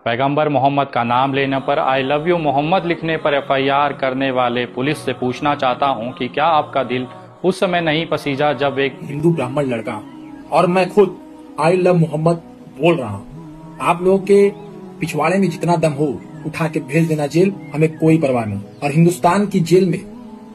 पैगंबर मोहम्मद का नाम लेने पर आई लव यू मोहम्मद लिखने पर एफआईआर करने वाले पुलिस से पूछना चाहता हूं कि क्या आपका दिल उस समय नहीं पसीजा जब एक हिंदू ब्राह्मण लड़का और मैं खुद आई लव मोहम्मद बोल रहा हूं। आप लोगों के पिछवाड़े में जितना दम हो उठा के भेज देना जेल, हमें कोई परवाह नहीं। और हिंदुस्तान की जेल में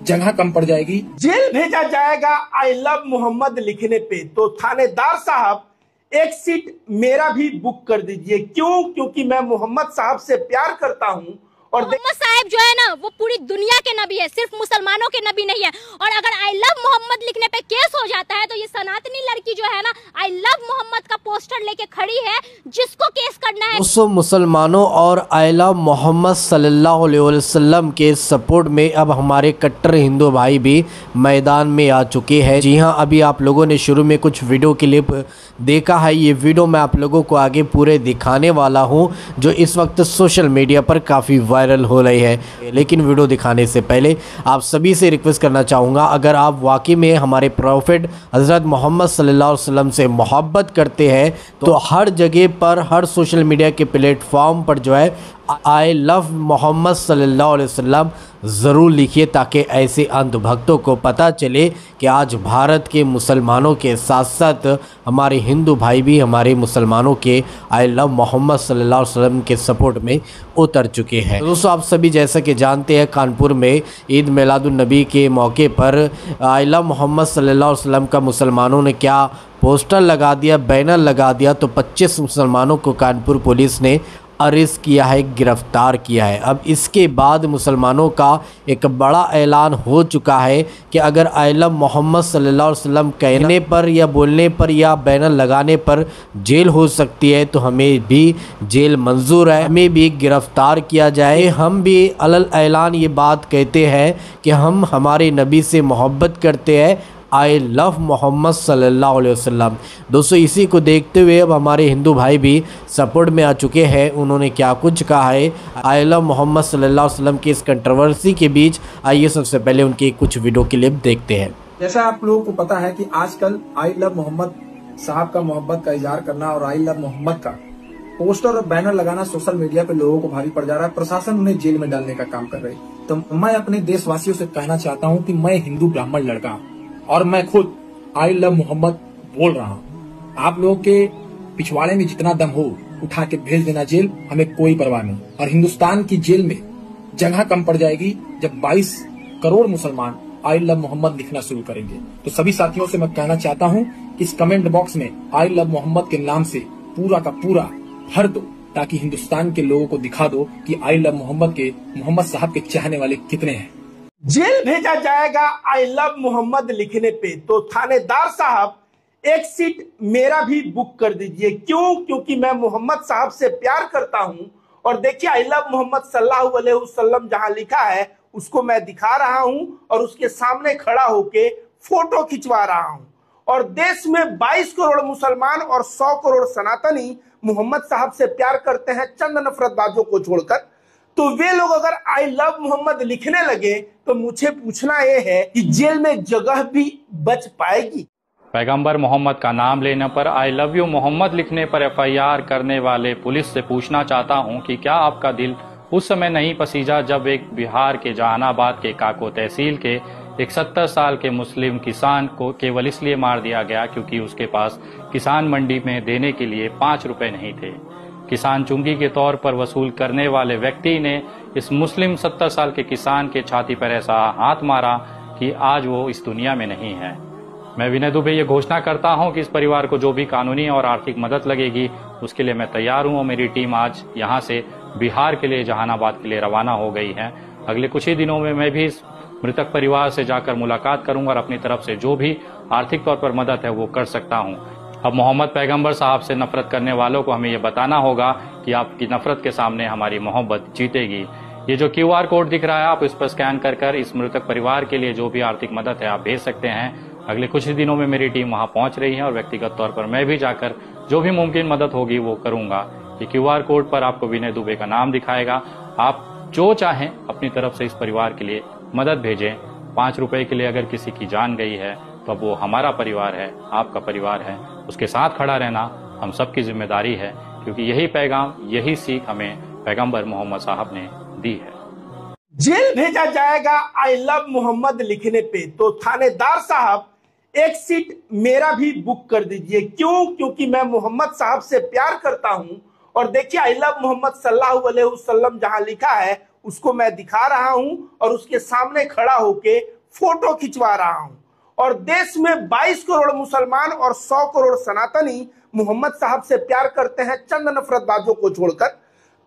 जगह कम पड़ जाएगी, जेल भेजा जाएगा आई लव मोहम्मद लिखने पे। तो थानेदार साहब एक सीट मेरा भी बुक कर दीजिए। क्यों? क्योंकि मैं मोहम्मद साहब से प्यार करता हूं। और मोहम्मद साहब जो है ना वो पूरी दुनिया के नबी है, सिर्फ मुसलमानों के नबी नहीं है। और अगर आई लव मोहम्मद लिखने पे केस हो जाता है तो ये सनातनी लड़की जो है ना आई लव मोहम्मद का पोस्टर लेके खड़ी है, जिसको केस करना है। दोस्तों, मुसलमानों और आई लव मोहम्मद सल्लल्लाहु अलैहि वसल्लम के सपोर्ट में अब हमारे कट्टर हिंदू भाई भी मैदान में आ चुके हैं। जी हाँ, अभी आप लोगों ने शुरू में कुछ वीडियो क्लिप देखा है। ये वीडियो मैं आप लोगों को आगे पूरे दिखाने वाला हूँ, जो इस वक्त सोशल मीडिया पर काफ़ी वायरल हो रही है। लेकिन वीडियो दिखाने से पहले आप सभी से रिक्वेस्ट करना चाहूँगा, अगर आप वाकई में हमारे प्रॉफिट हज़रत मोहम्मद सल्लल्लाहु अलैहि वसल्लम से मोहब्बत करते हैं तो हर जगह पर, हर सोशल मीडिया के प्लेटफॉर्म पर जो है आई लव मोहम्मद सल्लल्लाहु अलैहि वसल्लम ज़रूर लिखिए, ताकि ऐसे अंधभक्तों को पता चले कि आज भारत के मुसलमानों के साथ साथ हमारे हिंदू भाई भी हमारे मुसलमानों के आई लव मोहम्मद सल्लल्लाहु अलैहि वसल्लम के सपोर्ट में उतर चुके हैं। दोस्तों, आप सभी जैसा कि जानते हैं, कानपुर में ईद मिलादुन नबी के मौके पर आई लव मोहम्मद सल्लल्लाहु अलैहि वसल्लम का मुसलमानों ने क्या पोस्टर लगा दिया, बैनर लगा दिया, तो 25 मुसलमानों को कानपुर पुलिस ने अरेस्ट किया है, गिरफ्तार किया है। अब इसके बाद मुसलमानों का एक बड़ा ऐलान हो चुका है कि अगर आई लव मोहम्मद सल्लल्लाहु अलैहि वसल्लम कहने पर या बोलने पर या बैनर लगाने पर जेल हो सकती है तो हमें भी जेल मंजूर है, हमें भी गिरफ्तार किया जाए। हम भी अलल ऐलान ये बात कहते हैं कि हम हमारे नबी से मोहब्बत करते हैं, आई लव मोहम्मद सल्लल्लाहु अलैहि वसल्लम। दोस्तों, इसी को देखते हुए अब हमारे हिंदू भाई भी सपोर्ट में आ चुके हैं। उन्होंने क्या कुछ कहा है आई लव मोहम्मद सल्लल्लाहु अलैहि वसल्लम की इस कंट्रोवर्सी के बीच, आइए सबसे पहले उनकी कुछ वीडियो क्लिप देखते हैं। जैसा आप लोगों को पता है कि आजकल आई लव मोहम्मद साहब का मोहब्बत का इजहार करना और आई लव मोहम्मद का पोस्टर और बैनर लगाना सोशल मीडिया पे लोगों को भारी पड़ जा रहा है। प्रशासन उन्हें जेल में डालने का काम कर रही है। तो मैं अपने देशवासियों से कहना चाहता हूँ कि मैं हिंदू ब्राह्मण लड़का और मैं खुद आई लव मोहम्मद बोल रहा हूँ। आप लोगों के पिछवाड़े में जितना दम हो उठा के भेज देना जेल, हमें कोई परवाह नहीं। और हिंदुस्तान की जेल में जगह कम पड़ जाएगी जब 22 करोड़ मुसलमान आई लव मोहम्मद लिखना शुरू करेंगे। तो सभी साथियों से मैं कहना चाहता हूँ कि इस कमेंट बॉक्स में आई लव मोहम्मद के नाम से पूरा का पूरा भर दो, ताकि हिंदुस्तान के लोगों को दिखा दो कि आई लव मोहम्मद के मोहम्मद साहब के चाहने वाले कितने हैं। जेल भेजा जाएगा आई लव मोहम्मद लिखने पे। तो थानेदार साहब एक सीट मेरा भी बुक कर दीजिए। क्यों? क्योंकि मैं मोहम्मद साहब से प्यार करता हूं। और देखिए, आई लव मोहम्मद सल्लल्लाहु अलैहि वसल्लम जहां लिखा है उसको मैं दिखा रहा हूं और उसके सामने खड़ा होके फोटो खिंचवा रहा हूं। और देश में 22 करोड़ मुसलमान और 100 करोड़ सनातनी मोहम्मद साहब से प्यार करते हैं, चंद नफरतबाजों को छोड़कर। तो वे लोग अगर आई लव मोहम्मद लिखने लगे तो मुझे पूछना यह है कि जेल में जगह भी बच पाएगी? पैगंबर मोहम्मद का नाम लेने पर आई लव यू मोहम्मद लिखने पर एफआईआर करने वाले पुलिस से पूछना चाहता हूं कि क्या आपका दिल उस समय नहीं पसीजा जब एक बिहार के जहानाबाद के काको तहसील के एक 70 साल के मुस्लिम किसान को केवल इसलिए मार दिया गया क्योंकि उसके पास किसान मंडी में देने के लिए 5 रुपए नहीं थे। किसान चुंगी के तौर पर वसूल करने वाले व्यक्ति ने इस मुस्लिम 70 साल के किसान के छाती पर ऐसा हाथ मारा कि आज वो इस दुनिया में नहीं है। मैं विनय दुबे ये घोषणा करता हूं कि इस परिवार को जो भी कानूनी और आर्थिक मदद लगेगी उसके लिए मैं तैयार हूं और मेरी टीम आज यहां से बिहार के लिए, जहानाबाद के लिए रवाना हो गई है। अगले कुछ ही दिनों में मैं भी इस मृतक परिवार से जाकर मुलाकात करूंगा और अपनी तरफ से जो भी आर्थिक तौर पर मदद है वो कर सकता हूं। अब मोहम्मद पैगंबर साहब से नफरत करने वालों को हमें ये बताना होगा कि आपकी नफरत के सामने हमारी मोहब्बत जीतेगी। ये जो QR कोड दिख रहा है, आप इस पर स्कैन कर इस मृतक परिवार के लिए जो भी आर्थिक मदद है आप भेज सकते हैं। अगले कुछ ही दिनों में मेरी टीम वहां पहुंच रही है और व्यक्तिगत तौर पर मैं भी जाकर जो भी मुमकिन मदद होगी वो करूंगा। ये QR कोड पर आपको विनय दुबे का नाम दिखाएगा। आप जो चाहें अपनी तरफ से इस परिवार के लिए मदद भेजें। 5 रुपए के लिए अगर किसी की जान गई है तो अब वो हमारा परिवार है, आपका परिवार है, उसके साथ खड़ा रहना हम सबकी जिम्मेदारी है। क्योंकि यही पैगाम, यही सीख हमें पैगंबर मोहम्मद साहब ने दी है। जेल भेजा जाएगा आई लव मोहम्मद लिखने पे, तो थानेदार साहब एक सीट मेरा भी बुक कर दीजिए। क्यों? क्योंकि मैं मोहम्मद साहब से प्यार करता हूं। और देखिए, आई लव मोहम्मद सल्लल्लाहु अलैहि वसल्लम जहां लिखा है उसको मैं दिखा रहा हूं और उसके सामने खड़ा होके फोटो खिंचवा रहा हूं। और देश में 22 करोड़ मुसलमान और 100 करोड़ सनातनी मोहम्मद साहब से प्यार करते हैं, चंद नफरतबाजों को छोड़कर।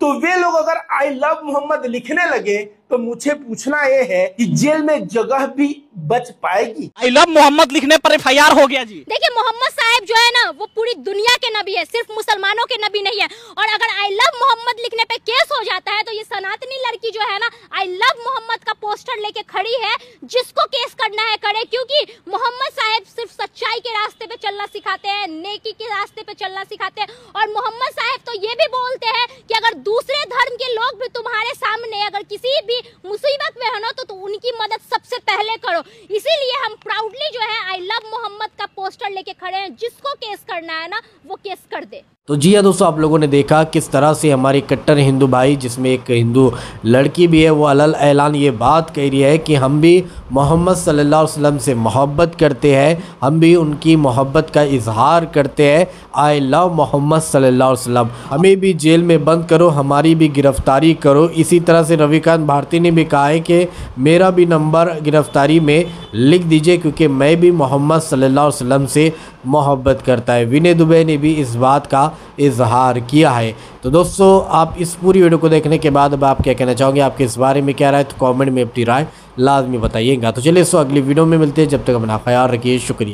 तो वे लोग अगर आई लव मोहम्मद लिखने लगे तो मुझे पूछना यह है कि जेल में जगह भी बच पाएगी? आई लव मोहम्मद लिखने पर FIR हो गया जी। देखिए, मोहम्मद साहब जो है ना वो पूरी दुनिया के नबी है, सिर्फ मुसलमानों के नबी नहीं है। और अगर आई लव मोहम्मद लिखने पे केस हो जाता है तो ये सनातनी लड़की जो है ना आई लव मोहम्मद का पोस्टर लेके खड़ी है। जिसको केस करना है करे, क्योंकि मोहम्मद साहब सिर्फ सच्चाई के रास्ते पे चलना सिखाते हैं, नेकी के रास्ते पे चलना सिखाते हैं। और मोहम्मद साहब तो ये भी बोलते हैं कि अगर दूसरे धर्म के लोग भी तुम्हारे सामने अगर किसी भी मुसीबत में है ना तो उनकी मदद सबसे पहले करो। इसीलिए हम प्राउडली जो है आई लव मोहम्मद का पोस्टर लेके खड़े हैं। जिसको केस करना है ना वो केस कर दे। तो जी हाँ दोस्तों, आप लोगों ने देखा किस तरह से हमारे कट्टर हिंदू भाई, जिसमें एक हिंदू लड़की भी है, वो अलल ऐलान ये बात कह रही है कि हम भी मोहम्मद सल्लल्लाहु अलैहि वसल्लम से मोहब्बत करते हैं, हम भी उनकी मोहब्बत का इजहार करते हैं। आई लव मोहम्मद सल्लल्लाहु अलैहि वसल्लम, हमें भी जेल में बंद करो, हमारी भी गिरफ्तारी करो। इसी तरह से रविकांत भारती ने भी कहा है कि मेरा भी नंबर गिरफ्तारी में लिख दीजिए क्योंकि मैं भी मोहम्मद सल्लल्लाहु अलैहि वसल्लम से मोहब्बत करता है। विनय दुबे ने भी इस बात का इजहार किया है। तो दोस्तों, आप इस पूरी वीडियो को देखने के बाद अब आप क्या कहना चाहोगे, आपके इस बारे में क्या राय, तो कमेंट में अपनी राय लाजमी बताइएगा। तो चलिए अगली वीडियो में मिलते हैं, जब तक अपना ख्याल रखिए। शुक्रिया।